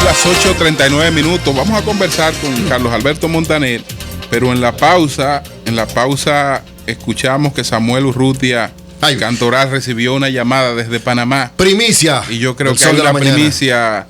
las 8:39. Vamos a conversar con Carlos Alberto Montaner, pero en la pausa escuchamos que Samuel Urrutia Cantoral recibió una llamada desde Panamá. Primicia. Y yo creo que hay una primicia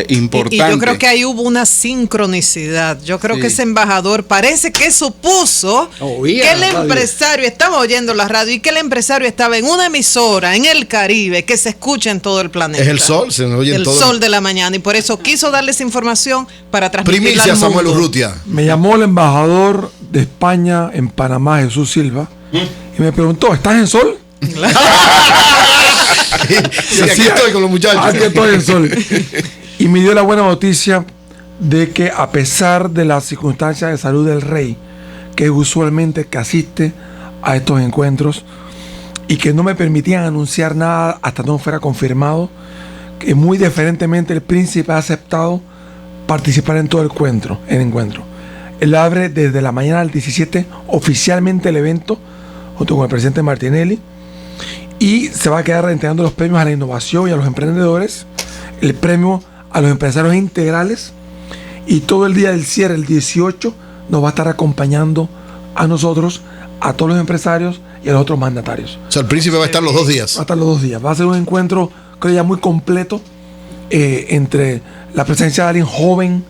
importante. Y yo creo que ahí hubo una sincronicidad. Yo creo que ese embajador parece que supuso que el empresario, estaba oyendo la radio y que el empresario estaba en una emisora en el Caribe que se escucha en todo el planeta. Es el sol, se oye en todo. El sol de la mañana, y por eso quiso darles información para transmitirla primicia al mundo. Samuel Urrutia. Me llamó el embajador de España en Panamá, Jesús Silva, y me preguntó, ¿estás en sol? Sí, aquí estoy con los muchachos. Aquí estoy en sol. Y me dio la buena noticia de que, a pesar de las circunstancias de salud del rey, que usualmente que asiste a estos encuentros y que no me permitían anunciar nada hasta no fuera confirmado, que muy diferentemente el príncipe ha aceptado participar en todo el encuentro. Él abre desde la mañana del 17 oficialmente el evento junto con el presidente Martinelli, y se va a quedar entregando los premios a la innovación y a los emprendedores, el premio a los empresarios integrales, y todo el día del cierre, el 18, nos va a estar acompañando a nosotros, a todos los empresarios y a los otros mandatarios. O sea, el príncipe va a estar los 2 días. Va a estar los 2 días. Va a ser un encuentro, creo ya, muy completo entre la presencia de alguien joven,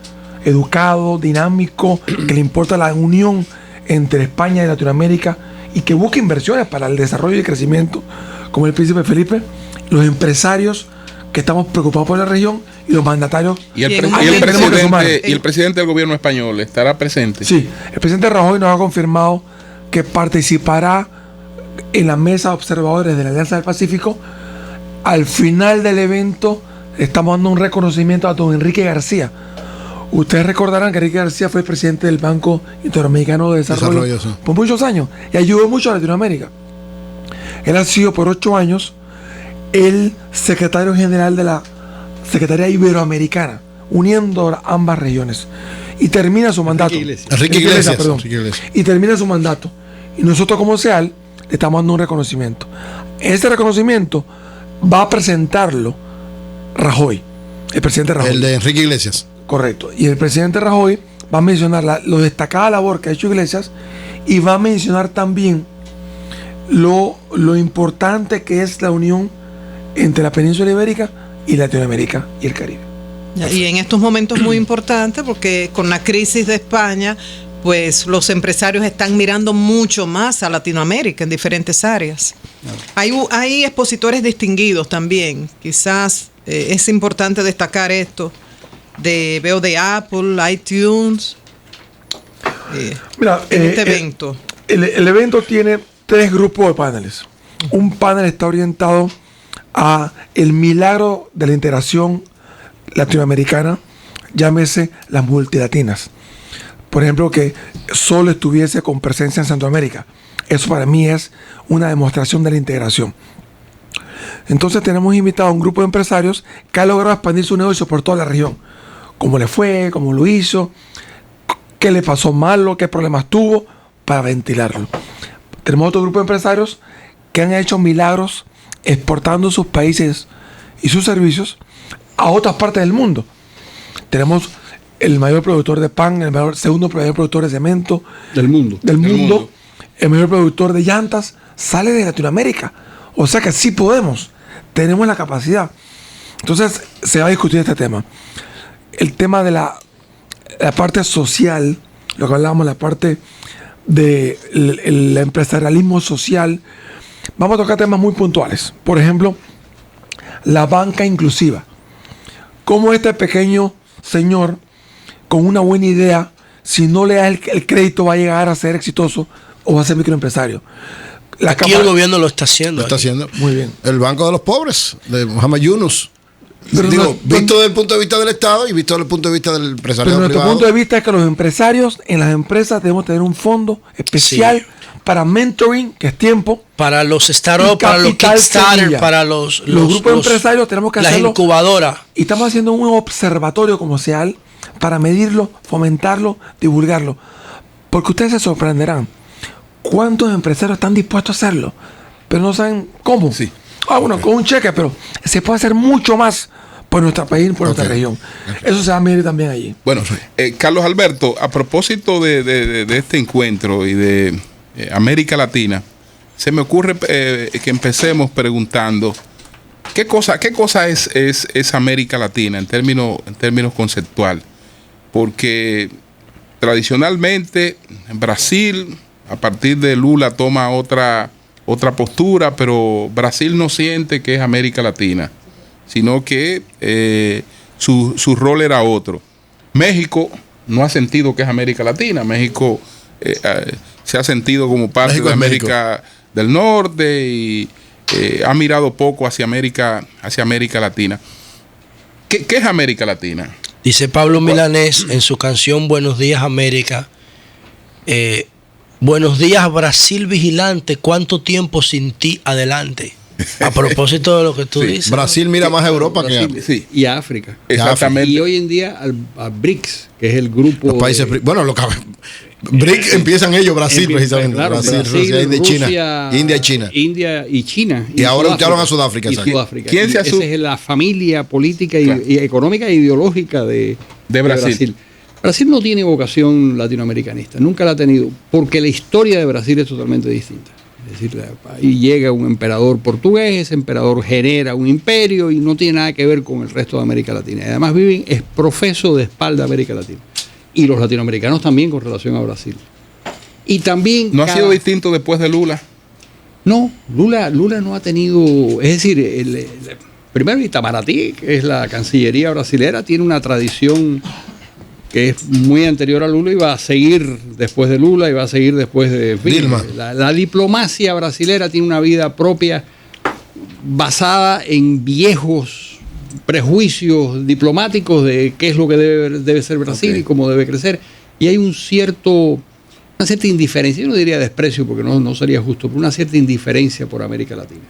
educado, dinámico, que le importa la unión entre España y Latinoamérica y que busca inversiones para el desarrollo y el crecimiento, como el príncipe Felipe, los empresarios que estamos preocupados por la región y los mandatarios. Y el presidente del gobierno español estará presente. Sí, el presidente Rajoy nos ha confirmado que participará en la mesa de observadores de la Alianza del Pacífico. Al final del evento estamos dando un reconocimiento a don Enrique García. Ustedes recordarán que Enrique García fue el presidente del Banco Interamericano de Desarrollo por muchos años y ayudó mucho a Latinoamérica. Él ha sido por 8 años el secretario general de la Secretaría Iberoamericana, uniendo ambas regiones. Y termina su mandato. Enrique Iglesias. Y termina su mandato. Y nosotros, como SEAL, le estamos dando un reconocimiento. Ese reconocimiento va a presentarlo Rajoy, el presidente Rajoy. El de Enrique Iglesias. Correcto. Y el presidente Rajoy va a mencionar lo destacada labor que ha hecho Iglesias, y va a mencionar también lo importante que es la unión entre la península ibérica y Latinoamérica y el Caribe. Y en estos momentos muy importantes, porque con la crisis de España, pues los empresarios están mirando mucho más a Latinoamérica en diferentes áreas. Hay expositores distinguidos también. Quizás es importante destacar veo de Apple, iTunes, Mira, en este evento. El evento tiene 3 grupos de paneles. Un panel está orientado a el milagro de la integración latinoamericana, llámese las multilatinas. Por ejemplo, que solo estuviese con presencia en Centroamérica. Eso para mí es una demostración de la integración. Entonces tenemos invitado a un grupo de empresarios que ha logrado expandir su negocio por toda la región. Cómo le fue, cómo lo hizo, qué le pasó malo, qué problemas tuvo, para ventilarlo. Tenemos otro grupo de empresarios que han hecho milagros exportando sus países y sus servicios a otras partes del mundo. Tenemos el mayor productor de pan, segundo mayor productor de cemento del mundo. El mayor productor de llantas sale de Latinoamérica. O sea que sí podemos, tenemos la capacidad. Entonces se va a discutir este tema. El tema de la parte social, lo que hablábamos, la parte del empresarialismo social. Vamos a tocar temas muy puntuales. Por ejemplo, la banca inclusiva. Cómo este pequeño señor, con una buena idea, si no le da el crédito, va a llegar a ser exitoso o va a ser microempresario. Aquí el gobierno lo está haciendo. Lo está haciendo. Muy bien. El Banco de los Pobres, de Mohamed Yunus. Pero visto desde el punto de vista del Estado y visto desde el punto de vista del empresariado pero nuestro privado. punto de vista es que los empresarios, en las empresas debemos tener un fondo especial para mentoring, que es tiempo. Para los startups, para los Kickstarter, para los grupos empresarios tenemos que hacerlo. Las incubadoras. Y estamos haciendo un observatorio como SEAL para medirlo, fomentarlo, divulgarlo. Porque ustedes se sorprenderán. ¿Cuántos empresarios están dispuestos a hacerlo? Pero no saben cómo. Sí. Bueno, con un cheque, pero se puede hacer mucho más por nuestro país, por nuestra región. Eso se va a medir también allí. Bueno, Carlos Alberto, a propósito de este encuentro y de América Latina, se me ocurre que empecemos preguntando ¿qué cosa es América Latina en términos conceptual? Porque tradicionalmente en Brasil, a partir de Lula, toma otra postura, pero Brasil no siente que es América Latina, sino que su rol era otro. México no ha sentido que es América Latina. México se ha sentido como parte México de es América del Norte y ha mirado poco hacia América Latina. ¿Qué es América Latina? Dice Pablo Milanés en su canción Buenos Días América, buenos días Brasil vigilante, ¿cuánto tiempo sin ti adelante? A propósito de lo que tú dices. Brasil mira más a Europa Brasil, y a África. Exactamente. Y hoy en día a BRICS, que es el grupo... Los países... BRICS empiezan ellos, Brasil precisamente. Claro, Brasil, Rusia, India y China. India y China. Y ahora entraron a Sudáfrica. ¿Quién se esa es la familia política y económica e ideológica de Brasil. Brasil no tiene vocación latinoamericanista, nunca la ha tenido, porque la historia de Brasil es totalmente distinta. Es decir, ahí llega un emperador portugués, ese emperador genera un imperio y no tiene nada que ver con el resto de América Latina. Y además es profeso de espalda a América Latina. Y los latinoamericanos también con relación a Brasil. Y también... ¿No ha sido distinto después de Lula? No, Lula no ha tenido... Es decir, primero Itamaraty, que es la Cancillería brasilera, tiene una tradición que es muy anterior a Lula y va a seguir después de Lula y va a seguir después de Dilma. La diplomacia brasilera tiene una vida propia basada en viejos prejuicios diplomáticos de qué es lo que debe ser Brasil y cómo debe crecer. Y hay una cierta indiferencia, yo no diría desprecio porque no sería justo, pero una cierta indiferencia por América Latina.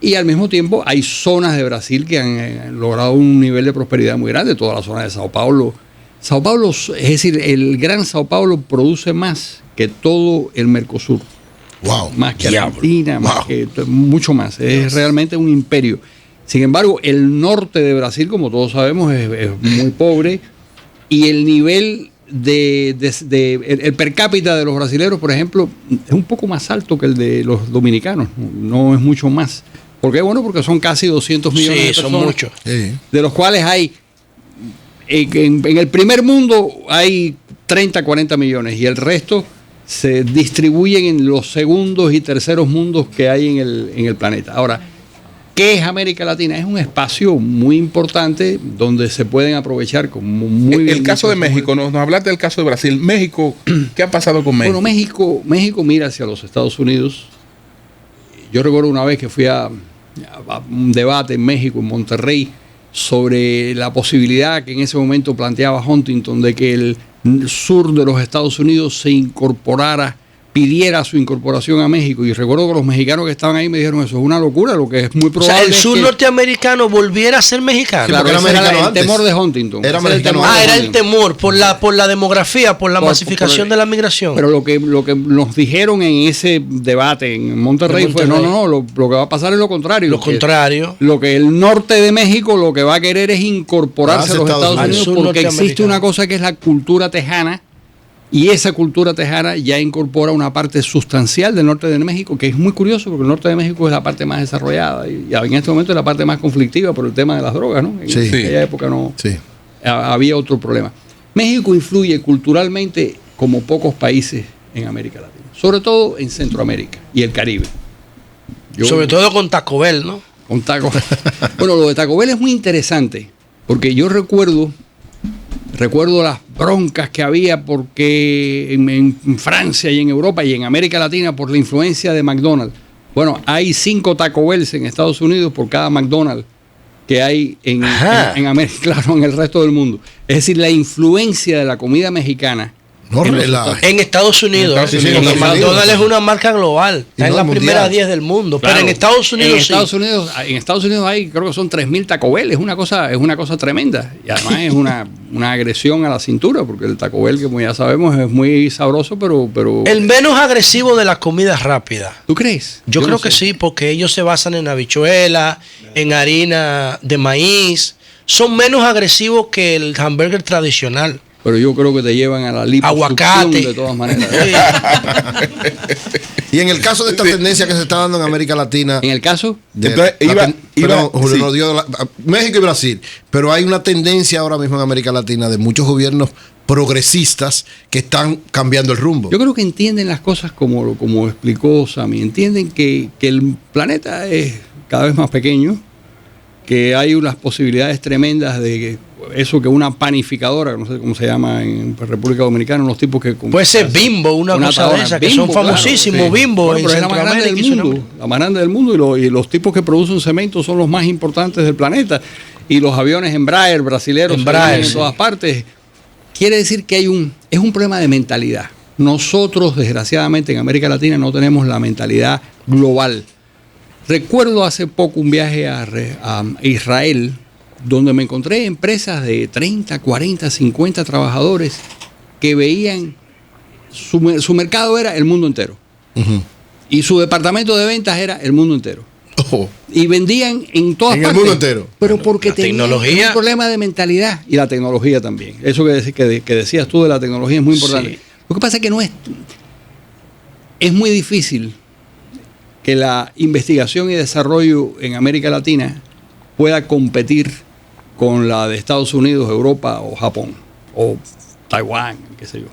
Y al mismo tiempo hay zonas de Brasil que han logrado un nivel de prosperidad muy grande, toda la zona de Sao Paulo. Sao Paulo, es decir, el Gran Sao Paulo produce más que todo el Mercosur. Wow. Más que Argentina, más que mucho más. Es realmente un imperio. Sin embargo, el norte de Brasil, como todos sabemos, es muy pobre y el nivel el per cápita de los brasileños, por ejemplo, es un poco más alto que el de los dominicanos. No es mucho más. ¿Por qué? Bueno, porque son casi 200 millones de personas. Son muchos. De los cuales hay... En el primer mundo hay 30, 40 millones y el resto se distribuyen en los segundos y terceros mundos que hay en el planeta. Ahora, ¿qué es América Latina? Es un espacio muy importante donde se pueden aprovechar como muy bien. El caso de México, nos hablaste del caso de Brasil. México, ¿qué ha pasado con México? Bueno, México mira hacia los Estados Unidos. Yo recuerdo una vez que fui a un debate en México, en Monterrey, sobre la posibilidad que en ese momento planteaba Huntington de que el sur de los Estados Unidos se pidiera su incorporación a México. Y recuerdo que los mexicanos que estaban ahí me dijeron, eso es una locura, lo que es muy probable. O sea, el sur norteamericano volviera a ser mexicano. Claro, porque era el temor de Huntington. Era el temor por la demografía, por la masificación de la migración. Pero lo que nos dijeron en ese debate en Monterrey fue, no, lo que va a pasar es lo contrario. Lo que el norte de México lo que va a querer es incorporarse a los Estados Unidos porque existe una cosa que es la cultura tejana. Y esa cultura tejana ya incorpora una parte sustancial del norte de México, que es muy curioso porque el norte de México es la parte más desarrollada y en este momento es la parte más conflictiva por el tema de las drogas, ¿no? En aquella época había otro problema. México influye culturalmente como pocos países en América Latina, sobre todo en Centroamérica y el Caribe. Sobre todo con Taco Bell, ¿no? Con Taco. Bueno, lo de Taco Bell es muy interesante porque yo recuerdo las broncas que había porque en Francia y en Europa y en América Latina por la influencia de McDonald's. Bueno, hay 5 Taco Bells en Estados Unidos por cada McDonald's que hay en América, claro, en el resto del mundo. Es decir, la influencia de la comida mexicana No relaja. En Estados Unidos. McDonald's es una marca global. Está en las primeras 10 del mundo. Claro, pero en Estados Unidos en Estados Unidos hay, creo que son 3.000 Taco Bell. Es una cosa tremenda. Y además es una agresión a la cintura, porque el Taco Bell, que como ya sabemos, es muy sabroso, pero... El menos agresivo de las comidas rápidas. ¿Tú crees? Yo creo que sí, porque ellos se basan en habichuelas, en harina de maíz. Son menos agresivos que el hamburger tradicional. Pero yo creo que te llevan a la liposucción aguacate de todas maneras. Y en el caso de esta tendencia que se está dando en América Latina, en el caso México y Brasil, pero hay una tendencia ahora mismo en América Latina de muchos gobiernos progresistas que están cambiando el rumbo. Yo creo que entienden las cosas como explicó Sammy. Entienden que el planeta es cada vez más pequeño, que hay unas posibilidades tremendas de que eso, que una panificadora, no sé cómo se llama en República Dominicana, unos tipos que... Puede ser Bimbo, una cosa de esa, que son famosísimos, claro, sí. Bimbo. Bueno, pero es la más grande del mundo, la más grande del mundo, y los tipos que producen cemento son los más importantes del planeta, y los aviones Embraer, brasileros, en todas partes. Quiere decir que es un problema de mentalidad. Nosotros, desgraciadamente, en América Latina no tenemos la mentalidad global. Recuerdo hace poco un viaje a Israel, donde me encontré empresas de 30, 40, 50 trabajadores que veían su mercado era el mundo entero. Uh-huh. Y su departamento de ventas era el mundo entero. Oh. Y vendían en todas partes. En el mundo entero. Pero porque tenían un problema de mentalidad. Y la tecnología también. Eso que decías tú de la tecnología es muy importante. Sí. Lo que pasa es que no es... Es muy difícil que la investigación y desarrollo en América Latina pueda competir con la de Estados Unidos, Europa o Japón o Taiwán, qué sé yo.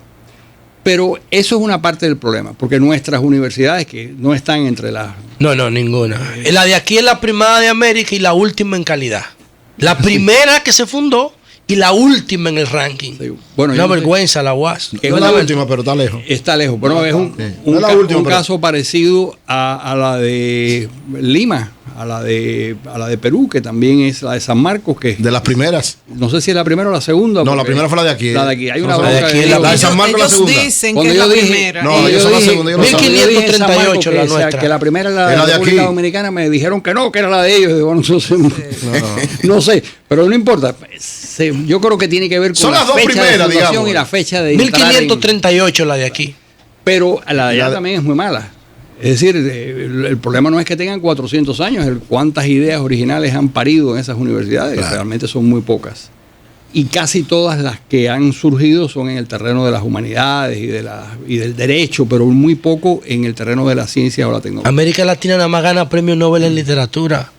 Pero eso es una parte del problema, porque nuestras universidades que no están entre las... No, ninguna. La de aquí es la primera de América y la última en calidad. La primera que se fundó y la última en el ranking. Sí. Bueno, una vergüenza la UAS. No es la última, pero está lejos. Está lejos. Bueno, es un caso parecido a la de Lima, a la de Perú, que también es la de San Marcos, que de las primeras. No sé si es la primera o la segunda. No, la primera fue la de aquí. La de aquí. Hay una la de San Marcos la segunda. Dicen que es la primera. No, ellos son la segunda. 1538 la nuestra. Que la primera era la de República Dominicana, me dijeron que no, que era la de ellos. Digo, no sé, pero no importa. Yo creo que tiene que ver con son las dos primeras, digamos, y la fecha de 1538 la de aquí. Pero la de allá también es muy mala. Es decir, el problema no es que tengan 400 años, cuántas ideas originales han parido en esas universidades, claro. Realmente son muy pocas. Y casi todas las que han surgido son en el terreno de las humanidades y del derecho, pero muy poco en el terreno de la ciencia o la tecnología. América Latina nada más gana premios Nobel en literatura.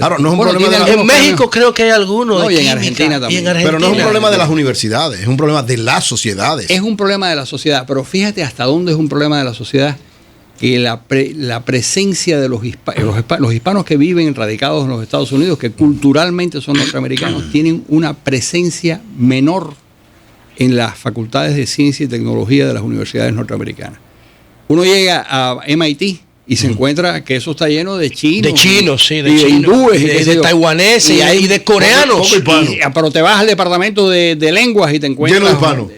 Ahora, no es un problema en México creo que hay algunos. No, y en Argentina también. Pero no es un problema de las universidades, es un problema de las sociedades. Es un problema de la sociedad, pero fíjate hasta dónde es un problema de la sociedad. Que la presencia de los hispanos que viven radicados en los Estados Unidos, que culturalmente son norteamericanos, tienen una presencia menor en las facultades de ciencia y tecnología de las universidades norteamericanas. Uno llega a MIT y se encuentra que eso está lleno de chinos. De chinos, sí, de hindúes, de taiwaneses y de coreanos. Pero te vas al departamento de lenguas y te encuentras... Lleno de hispanos.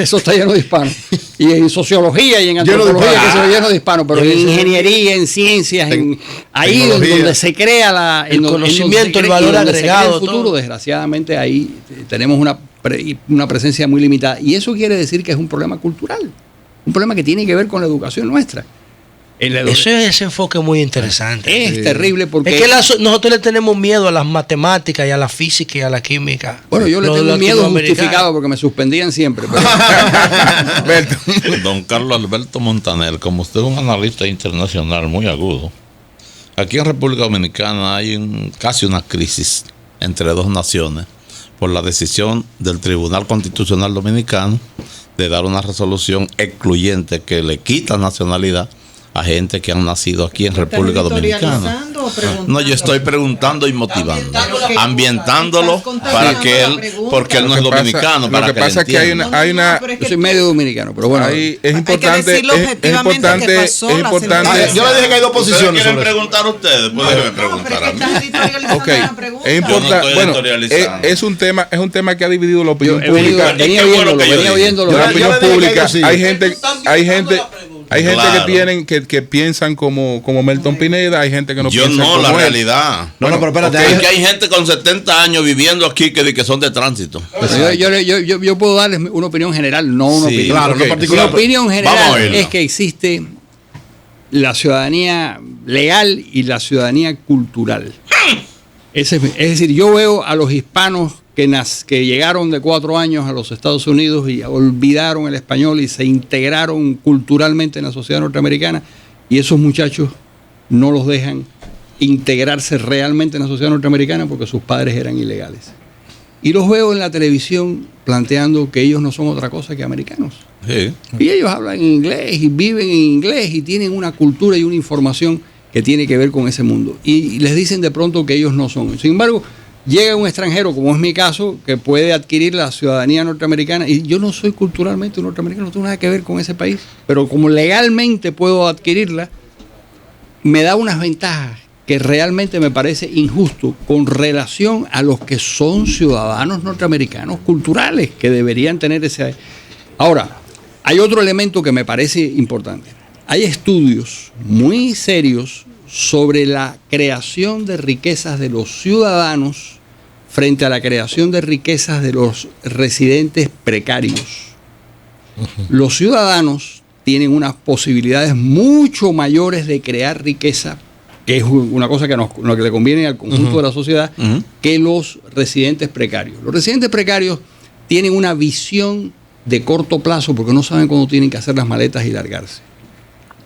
Eso está lleno de hispanos. Y en sociología y en antropología que se lleno de hispanos, pero en ingeniería, en ciencias, ahí donde se crea el conocimiento, el valor agregado. El futuro, todo. Desgraciadamente, ahí tenemos una presencia muy limitada. Y eso quiere decir que es un problema cultural. Un problema que tiene que ver con la educación nuestra. Eso es ese enfoque muy interesante. Es terrible porque... Es que nosotros le tenemos miedo a las matemáticas y a la física y a la química. Bueno, yo le tengo miedo justificado porque me suspendían siempre. Pero... Don Carlos Alberto Montaner, como usted es un analista internacional muy agudo, aquí en República Dominicana hay casi una crisis entre dos naciones por la decisión del Tribunal Constitucional Dominicano de dar una resolución excluyente que le quita nacionalidad a gente que han nacido aquí en República Dominicana. o preguntando? No, yo estoy preguntando y motivando, ambientándolo para que él, porque él no es dominicano. Lo que pasa es que hay una yo soy medio dominicano, pero bueno, es importante, decirlo objetivamente que pasó es importante. Yo le dije que hay dos posiciones. ¿Quieren preguntar ustedes? Pues déjenme preguntar a mí. Ok, es importante. Bueno, es un tema que ha dividido la opinión pública. Venía viéndolo. La opinión pública. Hay gente que piensan como Melton Pineda, hay gente que no yo piensa como la él. realidad. Bueno, pero espérate. Okay. Que hay gente con 70 años viviendo aquí que son de tránsito. Yo puedo darles una opinión general, no una opinión. Claro, no particular. La opinión general es que existe la ciudadanía legal y la ciudadanía cultural. Es decir, yo veo a los hispanos que llegaron de 4 años a los Estados Unidos y olvidaron el español y se integraron culturalmente en la sociedad norteamericana, y esos muchachos no los dejan integrarse realmente en la sociedad norteamericana porque sus padres eran ilegales. Y los veo en la televisión planteando que ellos no son otra cosa que americanos. Sí. Y ellos hablan inglés y viven en inglés y tienen una cultura y una información que tiene que ver con ese mundo. Y les dicen de pronto que ellos no son. Sin embargo, llega un extranjero, como es mi caso, que puede adquirir la ciudadanía norteamericana, y yo no soy culturalmente norteamericano, no tengo nada que ver con ese país, pero como legalmente puedo adquirirla, me da unas ventajas que realmente me parece injusto con relación a los que son ciudadanos norteamericanos culturales, que deberían tener ese... Ahora, hay otro elemento que me parece importante. Hay estudios muy serios sobre la creación de riquezas de los ciudadanos frente a la creación de riquezas de los residentes precarios. Los ciudadanos tienen unas posibilidades mucho mayores de crear riqueza, que es una cosa que le conviene al conjunto de la sociedad, que los residentes precarios. Los residentes precarios tienen una visión de corto plazo porque no saben cuándo tienen que hacer las maletas y largarse.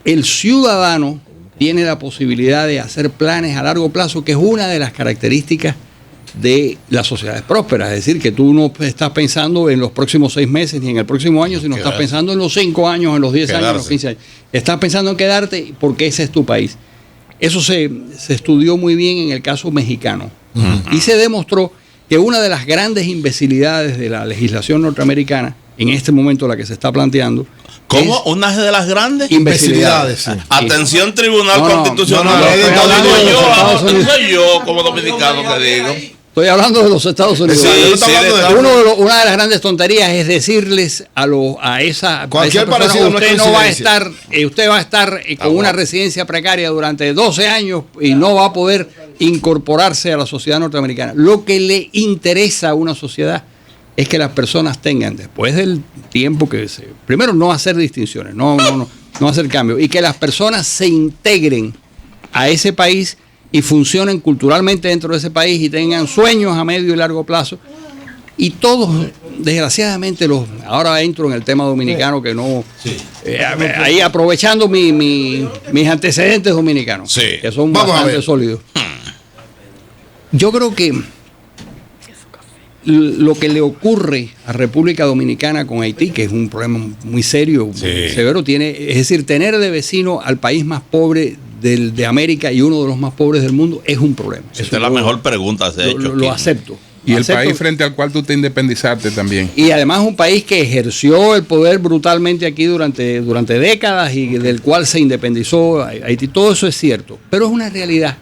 El ciudadano tiene la posibilidad de hacer planes a largo plazo, que es una de las características de las sociedades prósperas. Es decir, que tú no estás pensando en los próximos 6 meses ni en el próximo año, sino estás pensando en los 5 años, en los 10 años, en los 15 años. Estás pensando en quedarte porque ese es tu país. Eso se estudió muy bien en el caso mexicano. Y se demostró que una de las grandes imbecilidades de la legislación norteamericana, en este momento la que se está planteando, ¿cómo? ¿Una de las grandes imbecilidades? Sí. Atención, Tribunal Constitucional. No soy yo como dominicano que digo. Estoy hablando de los Estados Unidos. Una de las grandes tonterías es decirles a esa persona, usted va a estar con una residencia precaria durante 12 años y no va a poder incorporarse a la sociedad norteamericana. Lo que le interesa a una sociedad es que las personas tengan, después del tiempo primero no hacer distinciones, no hacer cambios, y que las personas se integren a ese país y funcionen culturalmente dentro de ese país y tengan sueños a medio y largo plazo. Y todos, desgraciadamente, ahora entro en el tema dominicano que no... Sí. Ahí aprovechando mis antecedentes dominicanos, que son bastante sólidos. Yo creo que lo que le ocurre a República Dominicana con Haití, que es un problema muy serio, severo, es decir, tener de vecino al país más pobre de América y uno de los más pobres del mundo es un problema. Esta es la mejor pregunta que se ha hecho. Lo acepto. Y el país frente al cual tú te independizaste también. Y además un país que ejerció el poder brutalmente aquí durante décadas y del cual se independizó Haití. Todo eso es cierto, pero es una realidad.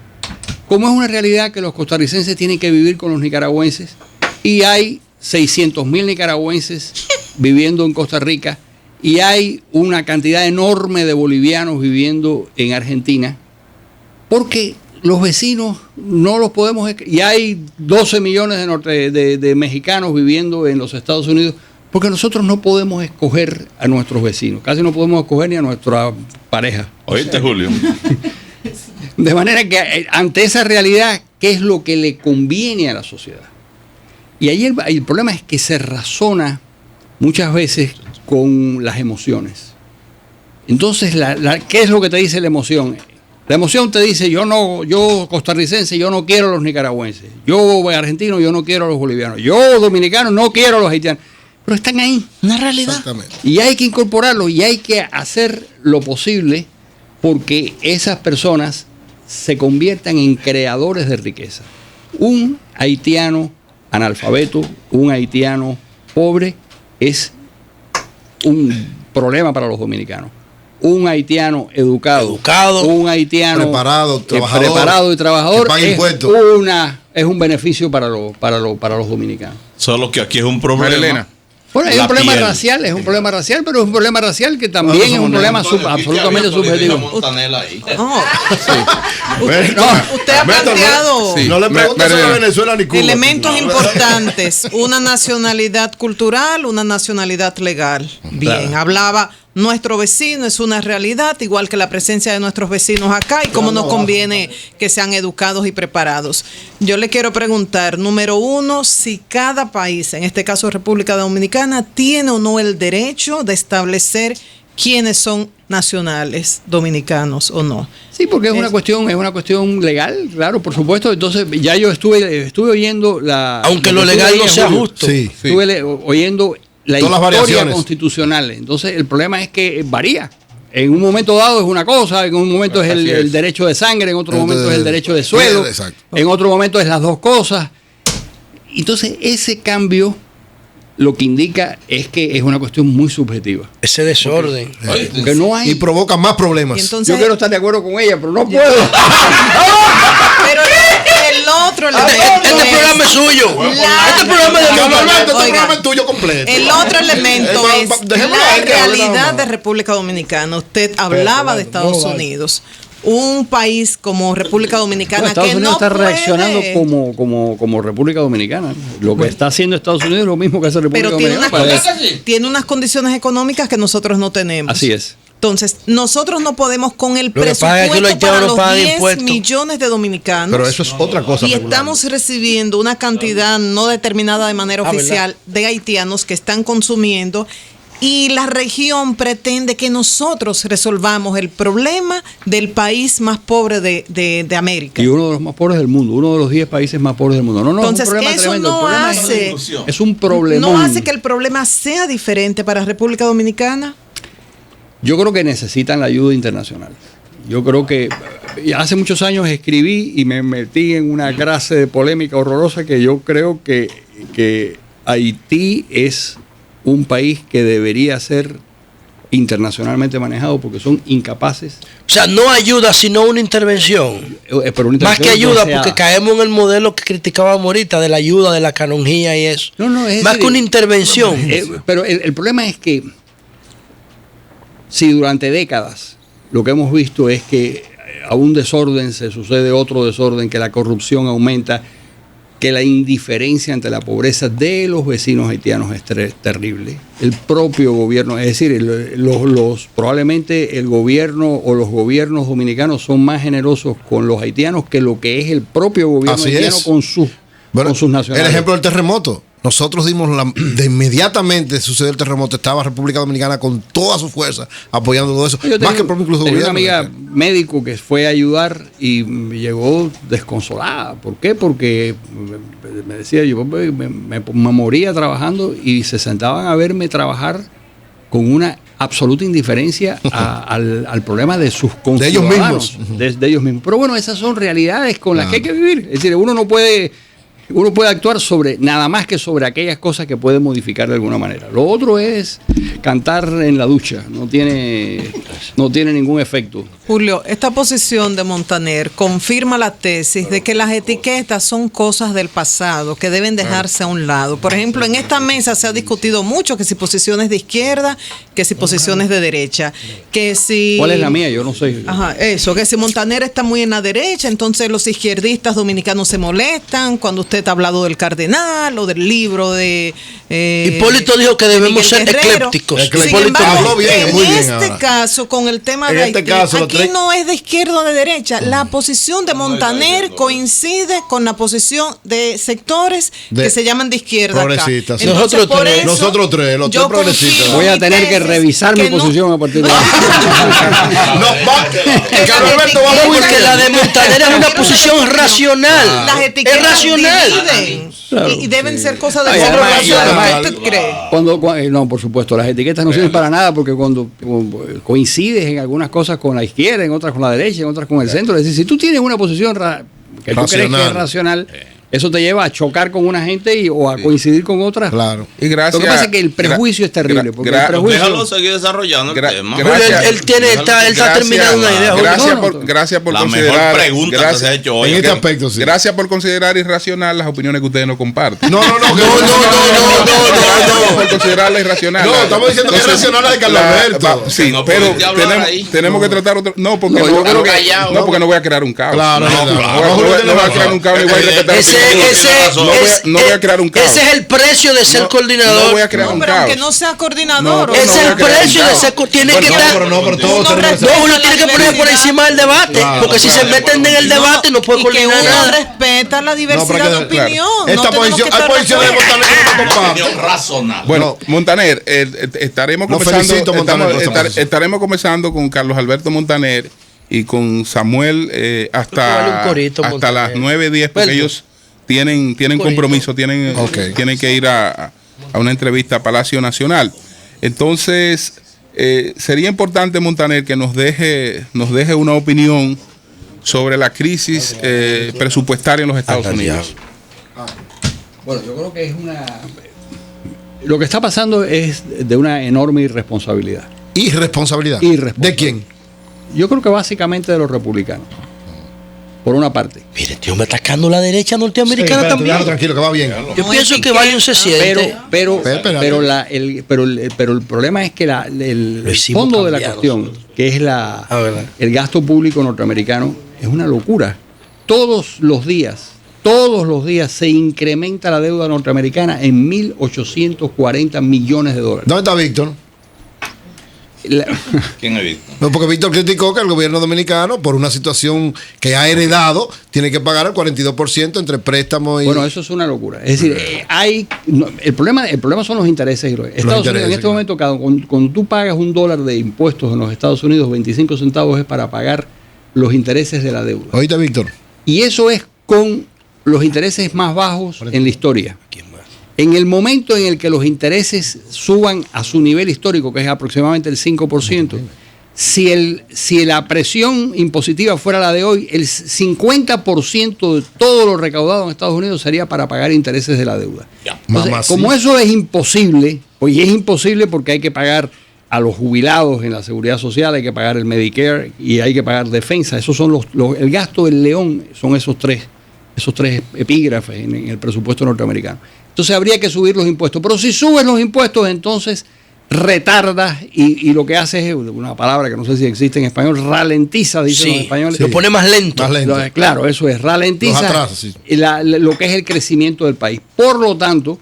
Como es una realidad que los costarricenses tienen que vivir con los nicaragüenses, y hay 600,000 nicaragüenses viviendo en Costa Rica, y hay una cantidad enorme de bolivianos viviendo en Argentina, porque los vecinos no los podemos... Y hay 12 millones de mexicanos viviendo en los Estados Unidos, porque nosotros no podemos escoger a nuestros vecinos, casi no podemos escoger ni a nuestra pareja. ¿Oíste, Julio? De manera que ante esa realidad, ¿qué es lo que le conviene a la sociedad? Y ahí el problema es que se razona muchas veces con las emociones. Entonces, ¿qué es lo que te dice la emoción? La emoción te dice, yo costarricense, yo no quiero a los nicaragüenses. Yo argentino, yo no quiero a los bolivianos. Yo dominicano, no quiero a los haitianos. Pero están ahí, una realidad. Exactamente. Y hay que incorporarlos y hay que hacer lo posible porque esas personas se conviertan en creadores de riqueza. Un haitiano analfabeto, un haitiano pobre es un problema para los dominicanos. Un haitiano educado, un haitiano preparado y trabajador es un beneficio para los dominicanos. Solo que aquí es un problema. Bueno, es un problema racial, pero es un problema racial que también es un problema absolutamente subjetivo. Usted ha planteado elementos importantes, una nacionalidad cultural, una nacionalidad legal. Bien, hablaba nuestro vecino, es una realidad, igual que la presencia de nuestros vecinos acá y cómo nos conviene que sean educados y preparados. Yo le quiero preguntar, número uno, si cada país, en este caso República Dominicana, tiene o no el derecho de establecer quiénes son nacionales dominicanos o no. Sí, porque es una cuestión legal, claro, por supuesto. Entonces, ya yo estuve oyendo aunque lo legal no sea justo. Estuve oyendo la historia constitucional. Entonces, el problema es que varía. En un momento dado es una cosa, en un momento es el derecho de sangre, en otro momento es el derecho de suelo, en otro momento es las dos cosas. Entonces, ese cambio lo que indica es que es una cuestión muy subjetiva. Ese desorden. Porque no hay, y provoca más problemas. Entonces, yo quiero estar de acuerdo con ella, pero no puedo. Pero el otro este programa es suyo. Este programa es tuyo completo. El otro elemento es la realidad de República Dominicana. Usted hablaba de Estados Unidos. Un país como República Dominicana Estados que Unidos no está puede reaccionando como República Dominicana. Lo que está haciendo Estados Unidos es lo mismo que hace República Dominicana. Pero tiene unas condiciones económicas que nosotros no tenemos. Así es. Entonces, nosotros no podemos con el presupuesto para los 10 millones de dominicanos. Pero eso es otra cosa. Y estamos recibiendo una cantidad no determinada de manera oficial de haitianos que están consumiendo. Y la región pretende que nosotros resolvamos el problema del país más pobre de América. Y uno de los más pobres del mundo, uno de los 10 países más pobres del mundo. Entonces, es un problema eso tremendo. no hace, es un problema. ¿No hace que el problema sea diferente para República Dominicana? Yo creo que necesitan la ayuda internacional. Yo creo que hace muchos años escribí y me metí en una clase de polémica horrorosa que yo creo que Haití es un país que debería ser internacionalmente manejado porque son incapaces. O sea, no ayuda, sino una intervención. Pero una intervención más que ayuda, porque caemos en el modelo que criticábamos ahorita de la ayuda, de la canonjía y eso. Más que una intervención. Pero el problema es que si durante décadas lo que hemos visto es que a un desorden se sucede otro desorden, que la corrupción aumenta, que la indiferencia ante la pobreza de los vecinos haitianos es terrible. El propio gobierno, es decir, probablemente el gobierno o los gobiernos dominicanos son más generosos con los haitianos que lo que es el propio gobierno haitiano con sus nacionales. El ejemplo del terremoto. Nosotros dimos de inmediatamente sucedió el terremoto, estaba República Dominicana con toda su fuerza apoyando todo eso. Más que el propio incluso gobierno. Una amiga médico que fue a ayudar y llegó desconsolada. ¿Por qué? Porque me decía, yo me moría trabajando y se sentaban a verme trabajar con una absoluta indiferencia al problema de sus conciudadanos. De ellos mismos. Pero bueno, esas son realidades con las que hay que vivir. Es decir, uno puede actuar nada más que sobre aquellas cosas que puede modificar de alguna manera. Lo otro es cantar en la ducha, no tiene ningún efecto. Julio, esta posición de Montaner confirma la tesis de que las etiquetas son cosas del pasado, que deben dejarse a un lado. Por ejemplo, en esta mesa se ha discutido mucho que si posiciones de izquierda, que si posiciones de derecha, que si... ¿Cuál es la mía? Yo no sé. Que si Montaner está muy en la derecha, entonces los izquierdistas dominicanos se molestan cuando usted ha hablado del cardenal o del libro de... Hipólito dijo que debemos ser eclépticos. Sin embargo, en este caso, con el tema de Haití, aquí no es de izquierda o de derecha. La posición de Montaner coincide con la posición de sectores que se llaman de izquierda. Progresistas. Nosotros tres, los tres progresistas. Voy a tener que revisar mi posición a partir de ahora. Carlos Alberto, porque la de Montaner es una posición racional. Las etiquetas es racional. Y deben ser cosas de ¿usted cree? No, por supuesto, las etiquetas no sirven para nada porque cuando coincides en algunas cosas con la izquierda, en otras con la derecha, en otras con el centro, es decir, si tú tienes una posición que tú crees que es racional, eso te lleva a chocar con una gente o a coincidir con otras. Claro. Y gracias. Lo que pasa es que el prejuicio es terrible. Porque el prejuicio, déjalo seguir desarrollando el tema. Él está terminando una idea. Gracias por la considerar. Mejor pregunta que se ha hecho hoy. En este aspecto, sí. Gracias por considerar irracional las opiniones que ustedes no comparten. No. Por considerarlas irracionales. No, estamos diciendo que es racional la de Carlos Alberto. Sí, pero tenemos que tratar otro. No, porque no voy a crear un caos. Claro, no voy a crear un caos ni voy a respetar. No voy a crear un caos. Ese es el precio de ser coordinador. No voy a crear un pero caos. aunque no sea coordinador. Es el precio de ser tiene que estar. Pero todos uno tiene que poner por encima del debate. Porque si se meten en el debate no puede coordinar nada. Respeta la diversidad de opinión. Esta posición, hay posiciones de Montaner que no comparten. Razonable. Bueno, Montaner, estaremos conversando con Carlos Alberto Montaner y con Samuel hasta las 9:10 porque ellos tienen compromiso, tienen que ir a una entrevista a Palacio Nacional. Entonces, sería importante, Montaner, que nos deje una opinión sobre la crisis presupuestaria en los Estados Unidos. Bueno, yo creo que lo que está pasando es de una enorme irresponsabilidad. ¿Irresponsabilidad? ¿De quién? Yo creo que básicamente de los republicanos. Por una parte. Mire, tío, me atacando la derecha norteamericana también. Tranquilo, que va bien. Yo pienso que Biden se siente. Pero el problema es que el fondo de la cuestión, que es el gasto público norteamericano, es una locura. Todos los días se incrementa la deuda norteamericana en 1.840 millones de dólares. ¿Dónde está Víctor? ¿Quién es Víctor? No, porque Víctor criticó que el gobierno dominicano, por una situación que ha heredado, tiene que pagar el 42% entre préstamos y... Bueno, eso es una locura. Es decir, el problema son los intereses. Estados Unidos, en este momento, cuando tú pagas $1 de impuestos en los Estados Unidos, 25 centavos es para pagar los intereses de la deuda. Oíste, Víctor. Y eso es con los intereses más bajos en la historia. En el momento en el que los intereses suban a su nivel histórico, que es aproximadamente el 5%, si la presión impositiva fuera la de hoy, el 50% de todo lo recaudado en Estados Unidos sería para pagar intereses de la deuda. Entonces, como eso es imposible, pues es imposible porque hay que pagar a los jubilados en la seguridad social, hay que pagar el Medicare y hay que pagar defensa. Esos son el gasto del león, son esos tres epígrafes en el presupuesto norteamericano. Entonces habría que subir los impuestos. Pero si subes los impuestos, entonces retardas y lo que hace es una palabra que no sé si existe en español, ralentiza, dicen los españoles. Lo pone más lento. Claro, eso es, ralentiza lo que es el crecimiento del país. Por lo tanto,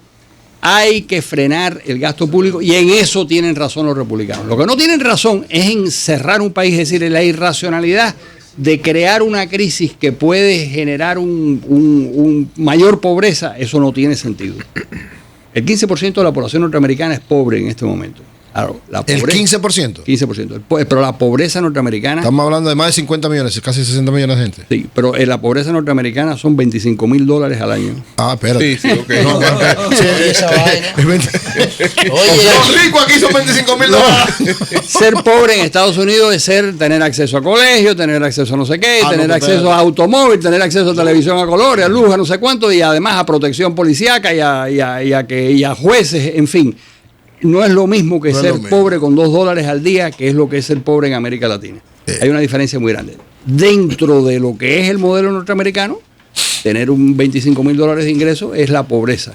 hay que frenar el gasto público y en eso tienen razón los republicanos. Lo que no tienen razón es en cerrar un país, es decir, en la irracionalidad de crear una crisis que puede generar un mayor pobreza. Eso no tiene sentido. El 15% de la población norteamericana es pobre en este momento. Claro, ¿El 15%? 15%. Pero la pobreza norteamericana... Estamos hablando de más de 50 millones, casi 60 millones de gente. Sí, pero la pobreza norteamericana son $25,000 al año. Ah, espérate. Sí, ok. Esa vaina. Oye, los ricos aquí son $25,000. Ser pobre en Estados Unidos es tener acceso a colegio, tener acceso a no sé qué, tener acceso a automóvil, tener acceso a televisión a colores, a luz, a no sé cuánto, y además a protección policíaca y a jueces, en fin. No es lo mismo que ser pobre con $2 al día, que es lo que es ser pobre en América Latina. Hay una diferencia muy grande. Dentro de lo que es el modelo norteamericano, tener un $25,000 de ingreso es la pobreza.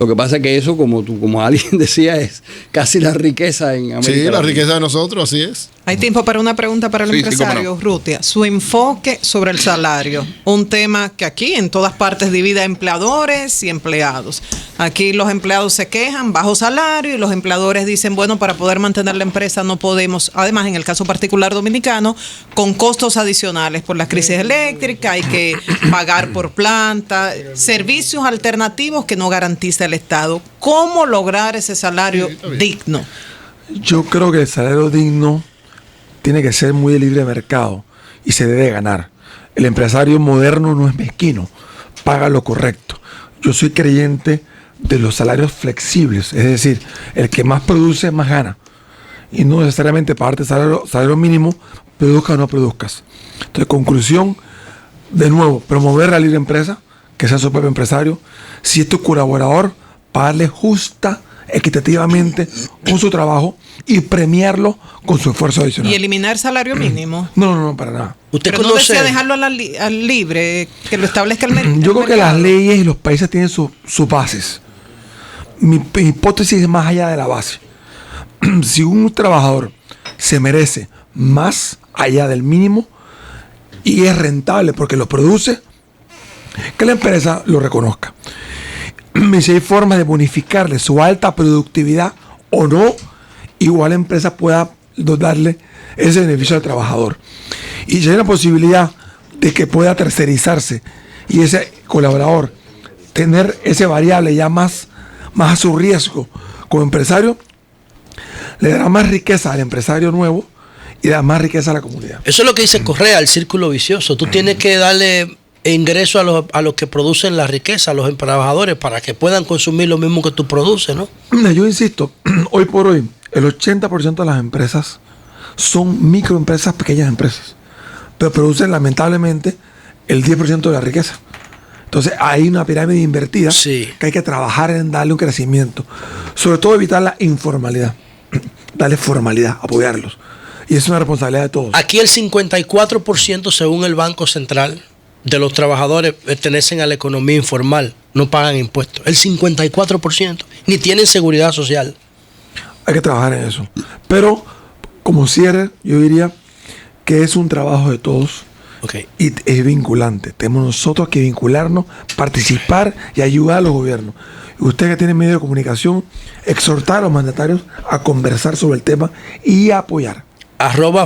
Lo que pasa es que eso, como alguien decía, es casi la riqueza en América Latina. Sí, la riqueza de nosotros, así es. Hay tiempo para una pregunta para el empresario, Rutia. Su enfoque sobre el salario, un tema que aquí en todas partes divide a empleadores y empleados. Aquí los empleados se quejan, bajo salario, y los empleadores dicen, bueno, para poder mantener la empresa no podemos, además en el caso particular dominicano, con costos adicionales por la crisis eléctrica, hay que pagar por planta, servicios alternativos que no garantiza el Estado. ¿Cómo lograr ese salario digno? Yo creo que el salario digno tiene que ser muy de libre mercado y se debe ganar. El empresario moderno no es mezquino, paga lo correcto. Yo soy creyente de los salarios flexibles, es decir, el que más produce, más gana. Y no necesariamente pagarte salario mínimo, produzcas o no produzcas. Entonces, conclusión, de nuevo, promover la libre empresa, que sea su propio empresario. Si es tu colaborador, pagarle justa, equitativamente con su trabajo y premiarlo con su esfuerzo adicional. ¿Y eliminar salario mínimo? No, para nada. ¿Usted no desea dejarlo al libre, que lo establezca el mercado? Yo creo que las leyes y los países tienen sus bases. Mi hipótesis es más allá de la base. Si un trabajador se merece más allá del mínimo y es rentable porque lo produce, que la empresa lo reconozca. Y si hay formas de bonificarle su alta productividad o no, igual la empresa pueda darle ese beneficio al trabajador. Y si hay una posibilidad de que pueda tercerizarse y ese colaborador tener ese variable ya más a su riesgo como empresario, le dará más riqueza al empresario nuevo y da más riqueza a la comunidad. Eso es lo que dice Correa, el círculo vicioso. Tú tienes que darle ingreso a los que producen la riqueza, a los trabajadores, para que puedan consumir lo mismo que tú produces, ¿no? Yo insisto, hoy por hoy, el 80% de las empresas son microempresas, pequeñas empresas, pero producen lamentablemente el 10% de la riqueza. Entonces hay una pirámide invertida que hay que trabajar en darle un crecimiento, sobre todo evitar la informalidad, darle formalidad, apoyarlos. Y es una responsabilidad de todos. Aquí el 54%, según el Banco Central, de los trabajadores pertenecen a la economía informal, no pagan impuestos. El 54%, ni tienen seguridad social. Hay que trabajar en eso. Pero como cierre, yo diría que es un trabajo de todos. Y es vinculante. Tenemos nosotros que vincularnos, participar y ayudar a los gobiernos. Y usted que tiene medio de comunicación, exhortar a los mandatarios a conversar sobre el tema y a apoyar.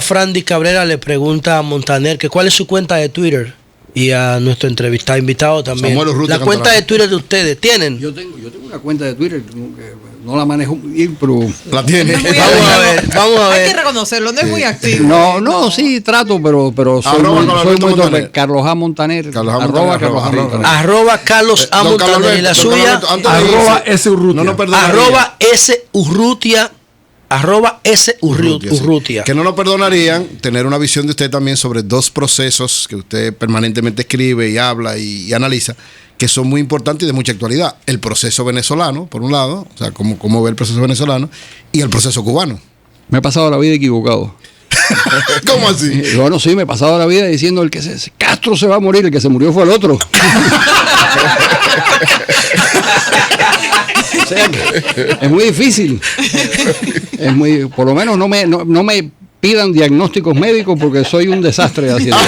@Frandy Cabrera le pregunta a Montaner que cuál es su cuenta de Twitter. Y a nuestro invitado también. La cuenta de Twitter de ustedes, ¿tienen? Yo tengo una cuenta de Twitter, no la manejo muy bien, pero la tiene. Vamos a ver. Hay que reconocerlo, no es muy activo. No, sí trato, pero soy muy torpe. Carlos A. Montaner. Arroba Carlos A. Montaner. Y la suya. Arroba S. Urrutia. @S. Que no nos perdonarían tener una visión de usted también sobre dos procesos que usted permanentemente escribe y habla y analiza, que son muy importantes y de mucha actualidad. El proceso venezolano, por un lado, o sea, cómo ve el proceso venezolano, y el proceso cubano. Me he pasado la vida equivocado. ¿Cómo así? Bueno, sí, me he pasado la vida diciendo Castro se va a morir, el que se murió fue el otro. O sea que es muy difícil. Por lo menos no me pidan diagnósticos médicos porque soy un desastre haciendo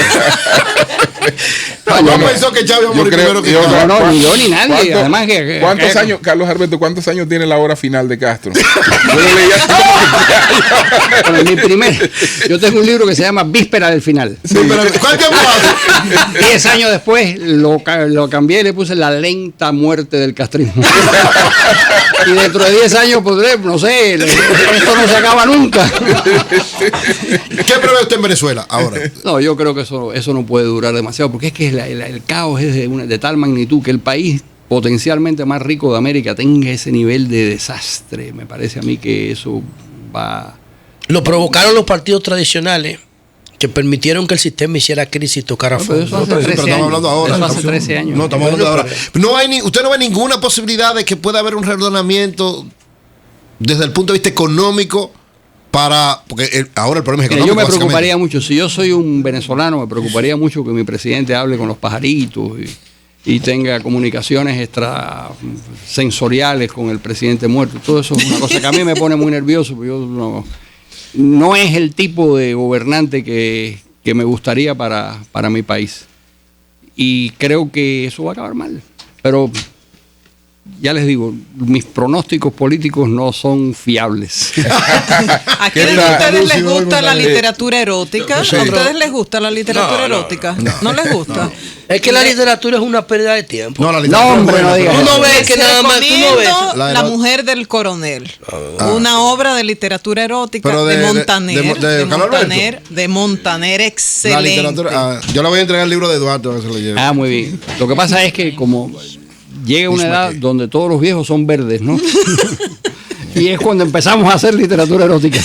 No pensó que Chávez iba a morir primero que Castro. No, ni yo ni nadie. Además ¿cuántos años, Carlos Alberto, cuántos años tiene la hora final de Castro? Yo tengo un libro que se llama Víspera del Final. Sí. ¿Cuál tiempo hace? 10 años después lo cambié y le puse La lenta muerte del castrismo. Y dentro de 10 años podré, no sé, esto no se acaba nunca. ¿Qué prevé usted en Venezuela ahora? No, yo creo que eso no puede durar demasiado, porque es que el caos es de tal magnitud que el país potencialmente más rico de América tenga ese nivel de desastre. Me parece a mí que eso va... Lo provocaron los partidos tradicionales que permitieron que el sistema hiciera crisis y tocara fondo. Eso estamos hablando ahora. Eso hace 13 años. No, estamos hablando ahora. ¿Usted no ve ninguna posibilidad de que pueda haber un reordenamiento desde el punto de vista económico? Porque ahora el problema es económico. Yo me preocuparía mucho, si yo soy un venezolano, me preocuparía mucho que mi presidente hable con los pajaritos y tenga comunicaciones extrasensoriales con el presidente muerto. Todo eso es una cosa que a mí me pone muy nervioso, porque yo no es el tipo de gobernante que me gustaría para mi país. Y creo que eso va a acabar mal. Pero ya les digo, mis pronósticos políticos no son fiables. ¿A quiénes de ustedes les gusta la literatura erótica? ¿A ustedes les gusta la literatura erótica? ¿No les gusta? Es que la literatura es una pérdida de tiempo. No, la literatura hombre, no digas. Tú no ves que nada más, tú no ves. La mujer del coronel. Una obra de literatura erótica Pero de Montaner. De Montaner, La excelente. literatura, yo le voy a entregar el libro de Eduardo a que se lo lleve. Ah, muy bien. Lo que pasa es que como llega una edad donde todos los viejos son verdes, ¿no? Y es cuando empezamos a hacer literatura erótica.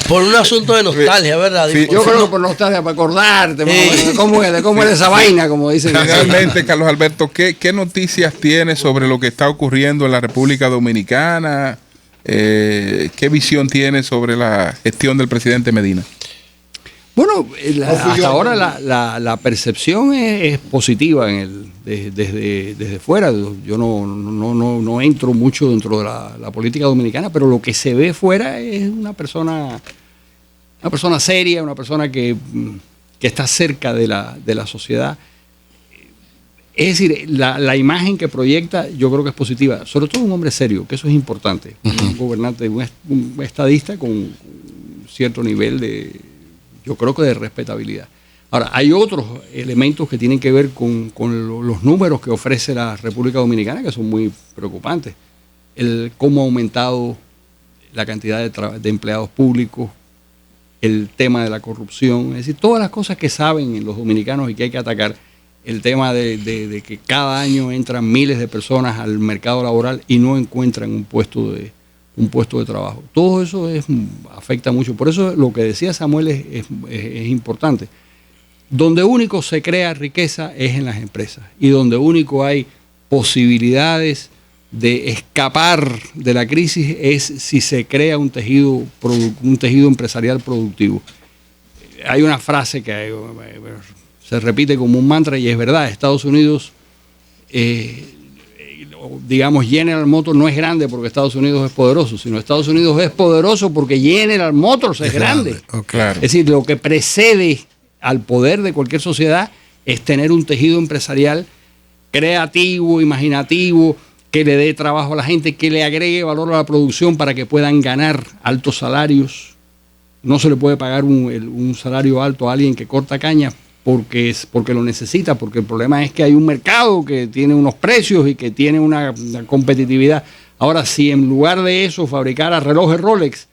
Por un asunto de nostalgia, ¿verdad? Sí, Yo creo que por nostalgia, para acordarte de cómo es esa vaina, como dicen. Realmente, Carlos Alberto, ¿qué noticias tienes sobre lo que está ocurriendo en la República Dominicana? ¿Qué visión tienes sobre la gestión del presidente Medina? Bueno, hasta ahora la percepción es positiva desde fuera. Yo no entro mucho dentro de la política dominicana, pero lo que se ve fuera es una persona seria, una persona que está cerca de la sociedad. Es decir, la imagen que proyecta yo creo que es positiva, sobre todo un hombre serio, que eso es importante. Un gobernante, un estadista con cierto nivel yo creo que de respetabilidad. Ahora, hay otros elementos que tienen que ver con los números que ofrece la República Dominicana que son muy preocupantes. Cómo ha aumentado la cantidad de empleados públicos, el tema de la corrupción, es decir, todas las cosas que saben los dominicanos y que hay que atacar. El tema de que cada año entran miles de personas al mercado laboral y no encuentran un puesto de trabajo. Todo eso afecta mucho. Por eso lo que decía Samuel es importante. Donde único se crea riqueza es en las empresas y donde único hay posibilidades de escapar de la crisis es si se crea un tejido empresarial productivo. Hay una frase que se repite como un mantra y es verdad. Estados Unidos digamos, General Motors no es grande porque Estados Unidos es poderoso, sino Estados Unidos es poderoso porque General Motors es grande. Claro. Es decir, lo que precede al poder de cualquier sociedad es tener un tejido empresarial creativo, imaginativo, que le dé trabajo a la gente, que le agregue valor a la producción para que puedan ganar altos salarios. No se le puede pagar un salario alto a alguien que corta caña porque lo necesita, porque el problema es que hay un mercado que tiene unos precios y que tiene una competitividad. Ahora, si en lugar de eso fabricara relojes Rolex,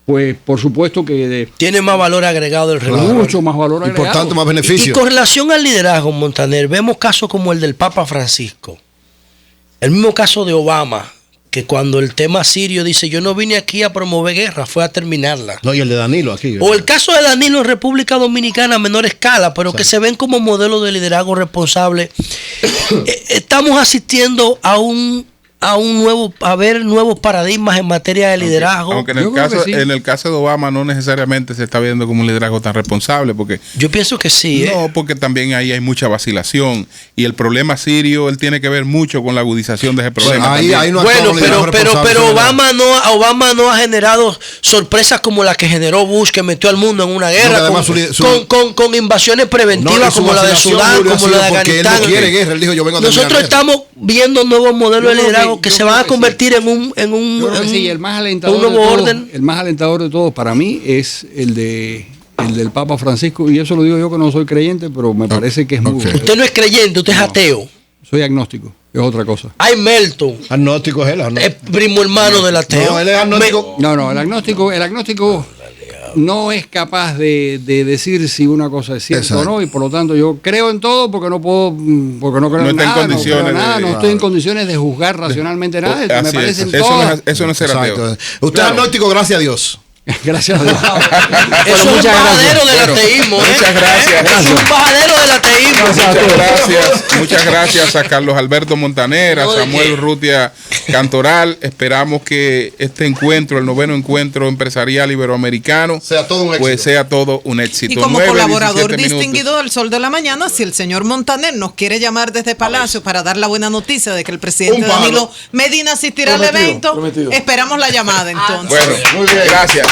pues por supuesto que tiene más valor agregado el reloj. Mucho más valor agregado. Y por tanto más beneficio. Y con relación al liderazgo, Montaner, vemos casos como el del Papa Francisco. El mismo caso de Obama, que cuando el tema sirio dice, yo no vine aquí a promover guerra, fue a terminarla. No, y el de Danilo aquí. O el caso de Danilo en República Dominicana a menor escala, pero que se ven como modelo de liderazgo responsable. Estamos asistiendo a ver nuevos paradigmas en materia de liderazgo. Aunque en el caso de Obama no necesariamente se está viendo como un liderazgo tan responsable, porque yo pienso que sí. No, porque también ahí hay mucha vacilación y el problema sirio él tiene que ver mucho con la agudización de ese problema. Pero Obama no ha generado sorpresas como la que generó Bush, que metió al mundo en una guerra con invasiones preventivas como la de Sudán, como la de Afganistán. Él no quiere guerra, él dijo, yo vengo a Nosotros estamos viendo nuevos modelos de liderazgo que se van a convertir en un el más alentador de todos para mí es el del Papa Francisco, y eso lo digo yo que no soy creyente, pero me parece que es muy bueno. Usted no es creyente, usted es ateo. Soy agnóstico, es otra cosa. Hay Melton. Agnóstico es él. Es primo hermano del ateo. No, él es agnóstico. El agnóstico no es capaz de decir si una cosa es cierta o no, y por lo tanto yo creo en todo porque no creo en nada, no estoy en condiciones de juzgar racionalmente nada. Me parecen todas. Eso no es ser ateo. Usted es agnóstico, gracias a Dios. Gracias a Dios. Eso es un bajadero del ateísmo. Muchas gracias. Es un bajadero del ateísmo. Muchas gracias a Carlos Alberto Montaner, a Samuel Urrutia Cantoral. Esperamos que este encuentro, el 9º encuentro empresarial iberoamericano, sea todo un éxito. Pues sea todo un éxito. Y como colaborador distinguido del Sol de la Mañana, si el señor Montaner nos quiere llamar desde Palacio para dar la buena noticia de que el presidente Danilo Medina asistirá al evento, esperamos la llamada entonces. Bueno, muy bien. Gracias.